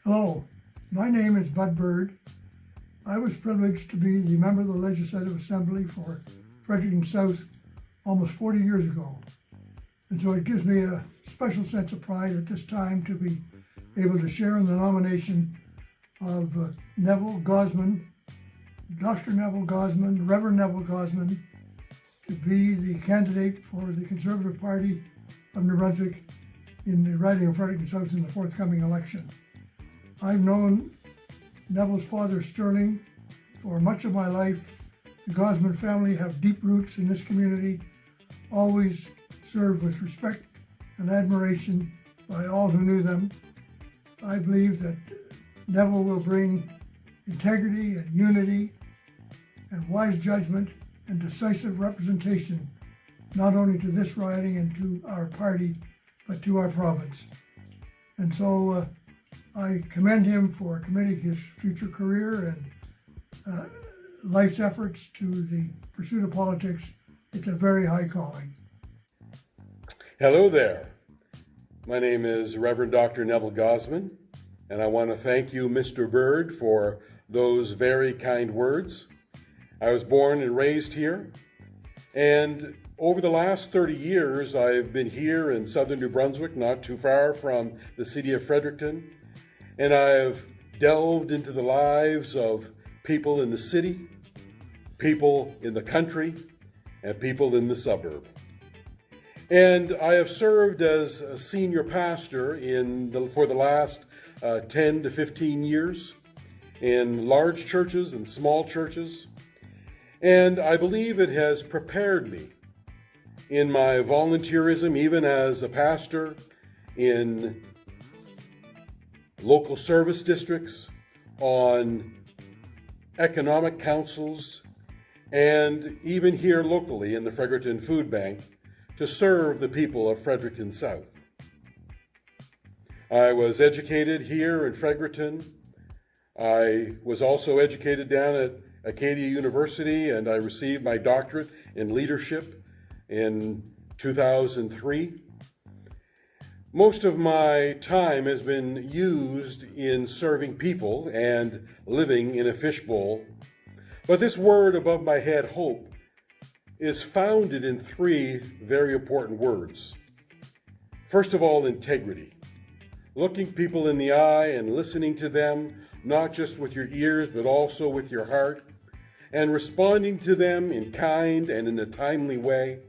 Hello, my name is Bud Bird. I was privileged to be the member of the Legislative Assembly for Fredericton South almost 40 years ago. And so it gives me a special sense of pride at this time to be able to share in the nomination of Neville Gosman, Dr. Neville Gosman, Reverend Neville Gosman, to be the candidate for the Conservative Party of New Brunswick in the riding of Fredericton South in the forthcoming election. I've known Neville's father, Sterling, for much of my life. The Gosman family have deep roots in this community, always served with respect and admiration by all who knew them. I believe that Neville will bring integrity and unity and wise judgment and decisive representation, not only to this riding and to our party, but to our province. And so I commend him for committing his future career and life's efforts to the pursuit of politics. It's a very high calling. Hello there. My name is Reverend Dr. Neville Gosman, and I want to thank you, Mr. Bird, for those very kind words. I was born and raised here, and over the last 30 years, I've been here in southern New Brunswick, not too far from the city of Fredericton, and I've delved into the lives of people in the city, people in the country, and people in the suburb. And I have served as a senior pastor for the last 10 to 15 years in large churches and small churches. And I believe it has prepared me in my volunteerism, even as a pastor in local service districts, on economic councils, and even here locally in the Fredericton Food Bank to serve the people of Fredericton South. I was educated here in Fredericton. I was also educated down at Acadia University, and I received my doctorate in leadership in 2003. Most of my time has been used in serving people and living in a fishbowl. But this word above my head, hope, is founded in three very important words. First of all, integrity. Looking people in the eye and listening to them, not just with your ears, but also with your heart, and responding to them in kind and in a timely way,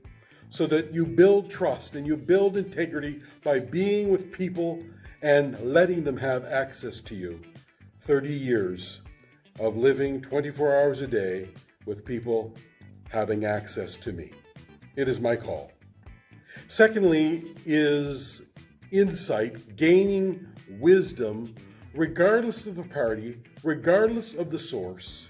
so that you build trust and you build integrity by being with people and letting them have access to you. 30 years of living 24 hours a day with people having access to me. It is my call. Secondly is insight, gaining wisdom, regardless of the party, regardless of the source,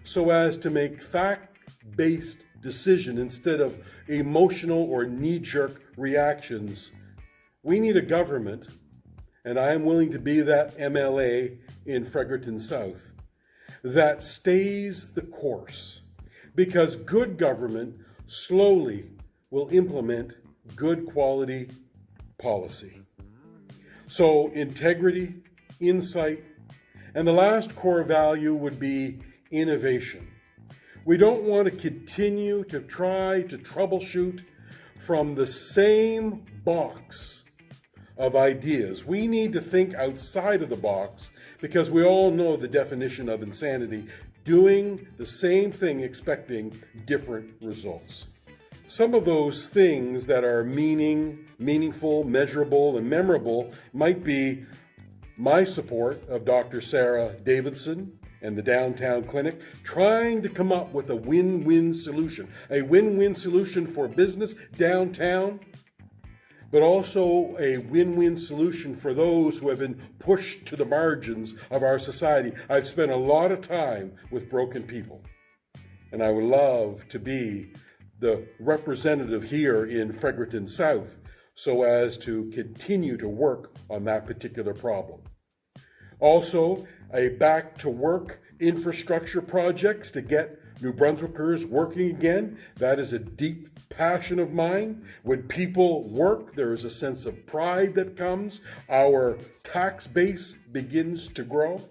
so as to make fact-based decision instead of emotional or knee-jerk reactions. We need a government, and I am willing to be that MLA in Fredericton South, that stays the course, because good government slowly will implement good quality policy. So integrity, insight, and the last core value would be innovation. We don't want to continue to try to troubleshoot from the same box of ideas. We need to think outside of the box, because we all know the definition of insanity: doing the same thing expecting different results. Some of those things that are meaningful, measurable, and memorable might be my support of Dr. Sarah Davidson and the Downtown Clinic, trying to come up with a win-win solution for business downtown, but also a win-win solution for those who have been pushed to the margins of our society. I've spent a lot of time with broken people, and I would love to be the representative here in Fredericton South so as to continue to work on that particular problem. Also, a back-to-work infrastructure projects to get New Brunswickers working again. That is a deep passion of mine. When people work, there is a sense of pride that comes. Our tax base begins to grow.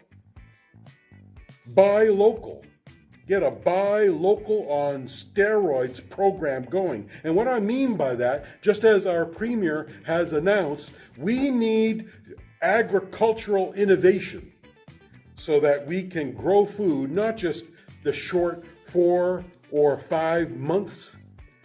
Buy local. Get a buy local on steroids program going. And what I mean by that, just as our premier has announced, we need agricultural innovation so that we can grow food, not just the short 4 or 5 months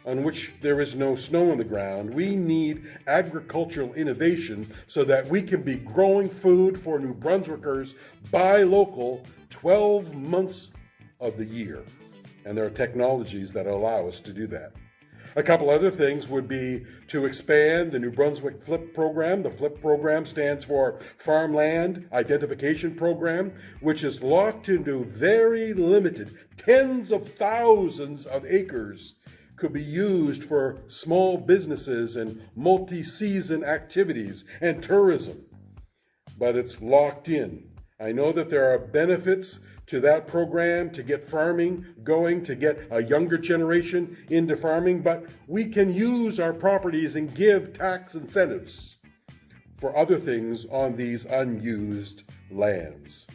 on which there is no snow on the ground. We need agricultural innovation so that we can be growing food for New Brunswickers buy local 12 months of the year. And there are technologies that allow us to do that. A couple other things would be to expand the New Brunswick FLIP program. The FLIP program stands for Farmland Identification Program, which is locked into very limited tens of thousands of acres could be used for small businesses and multi-season activities and tourism. But it's locked in. I know that there are benefits to that program to get farming going, to get a younger generation into farming, but we can use our properties and give tax incentives for other things on these unused lands.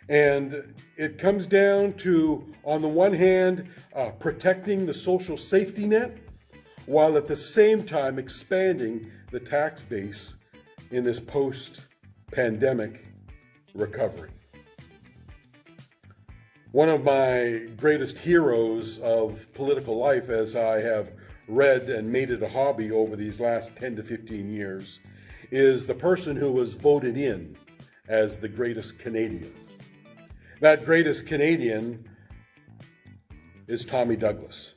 And it comes down to, on the one hand, protecting the social safety net, while at the same time expanding the tax base in this post-pandemic recovery. One of my greatest heroes of political life, as I have read and made it a hobby over these last 10 to 15 years, is the person who was voted in as the greatest Canadian. That greatest Canadian is Tommy Douglas.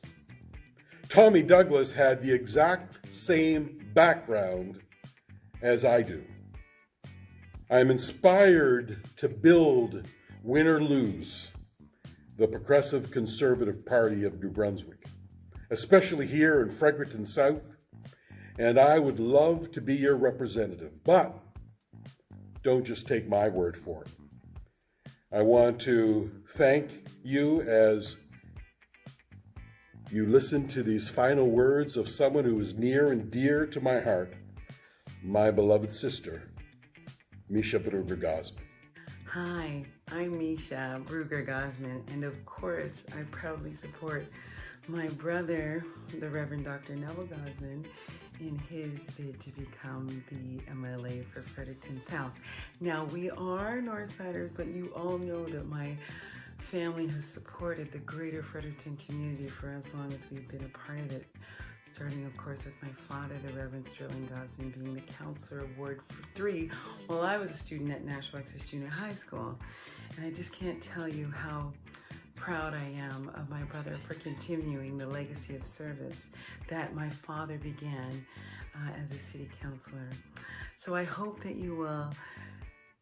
Tommy Douglas had the exact same background as I do. I'm inspired to build, win or lose, the Progressive Conservative Party of New Brunswick, especially here in Fredericton South, and I would love to be your representative, but don't just take my word for it. I want to thank you as you listen to these final words of someone who is near and dear to my heart, my beloved sister, Misha Brugger Gosman. Hi, I'm Misha Brugger Gosman, and of course, I proudly support my brother, the Reverend Dr. Neville Gosman, in his bid to become the MLA for Fredericton South. Now, we are Northsiders, but you all know that my family has supported the greater Fredericton community for as long as we've been a part of it. Starting, of course, with my father, the Reverend Sterling Gosman, being the counselor of Ward 3 while I was a student at National Access Junior High School. And I just can't tell you how proud I am of my brother for continuing the legacy of service that my father began as a city councilor. So I hope that you will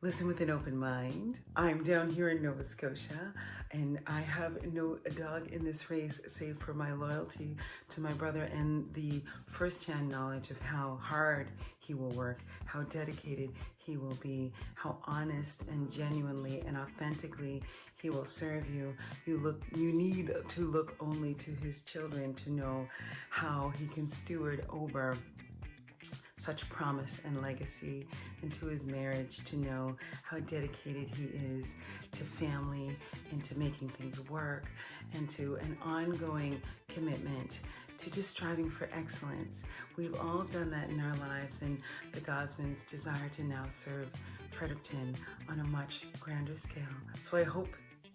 listen with an open mind. I'm down here in Nova Scotia, and I have no dog in this race save for my loyalty to my brother and the first-hand knowledge of how hard he will work, how dedicated he will be, how honest and genuinely and authentically he will serve you. You need to look only to his children to know how he can steward over such promise and legacy, and to his marriage to know how dedicated he is to family and to making things work, and to an ongoing commitment to just striving for excellence. We've all done that in our lives, and the Gosmans desire to now serve Fredericton on a much grander scale. So I hope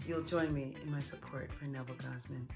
you'll join me in my support for Neville Gosman.